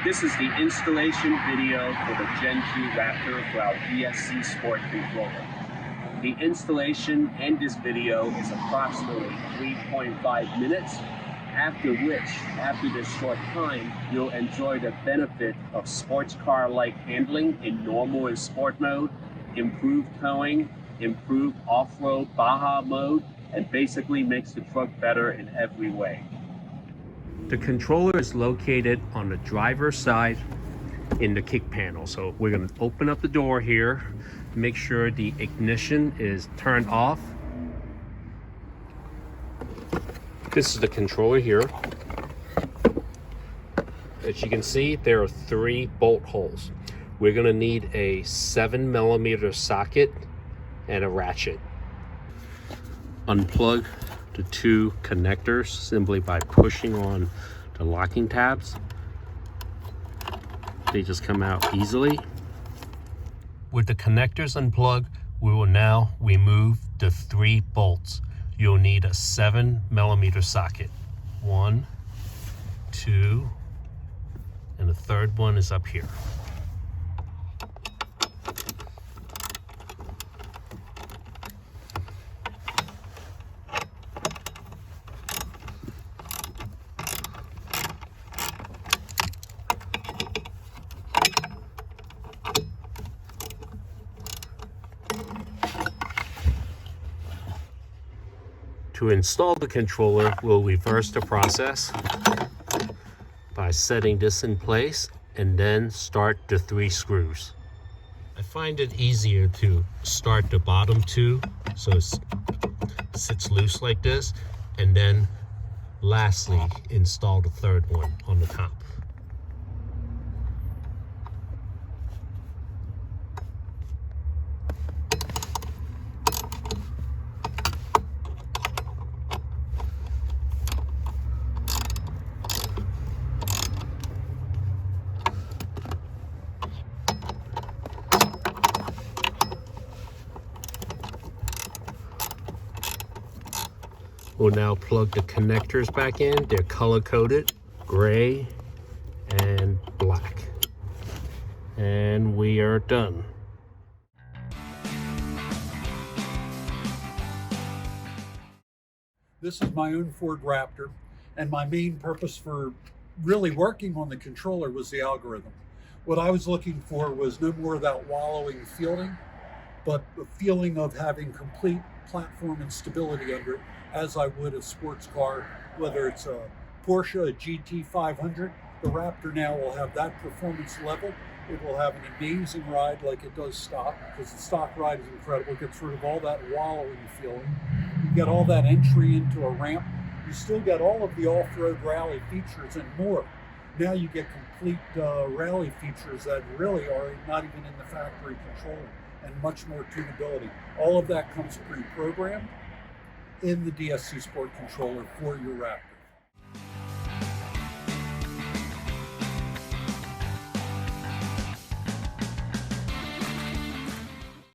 This is the installation video for the Gen 2 Raptor for our DSC Sport Controller. The installation and this video is approximately 3.5 minutes, after this short time, you'll enjoy the benefit of sports car-like handling in normal and sport mode, improved towing, improved off-road Baja mode, and basically makes the truck better in every way. The controller is located on the driver's side in the kick panel. So we're going to open up the door here, make sure the ignition is turned off. This is the controller here. As you can see, there are 3 bolt holes. We're going to need a 7mm socket and a ratchet. Unplug the 2 connectors simply by pushing on the locking tabs. They just come out easily. With the connectors unplugged, we will now remove the 3 bolts. You'll need a 7mm socket. 1, 2, and the third one is up here. To install the controller, we'll reverse the process by setting this in place and then start the 3 screws. I find it easier to start the bottom 2 so it sits loose like this, and then lastly install the 3rd one on the top. We'll now plug the connectors back in. They're color-coded, gray and black. And we are done. This is my own Ford Raptor, and my main purpose for really working on the controller was the algorithm. What I was looking for was no more of that wallowing fielding, but the feeling of having complete platform and stability under it, as I would a sports car, whether it's a Porsche, a GT500. The Raptor now will have that performance level. It will have an amazing ride like it does stock, because the stock ride is incredible. It gets rid of all that wallowing feeling. You get all that entry into a ramp. You still get all of the off-road rally features and more. Now you get complete rally features that really are not even in the factory controller, and much more tunability. All of that comes pre-programmed in the DSC Sport Controller for your Raptor.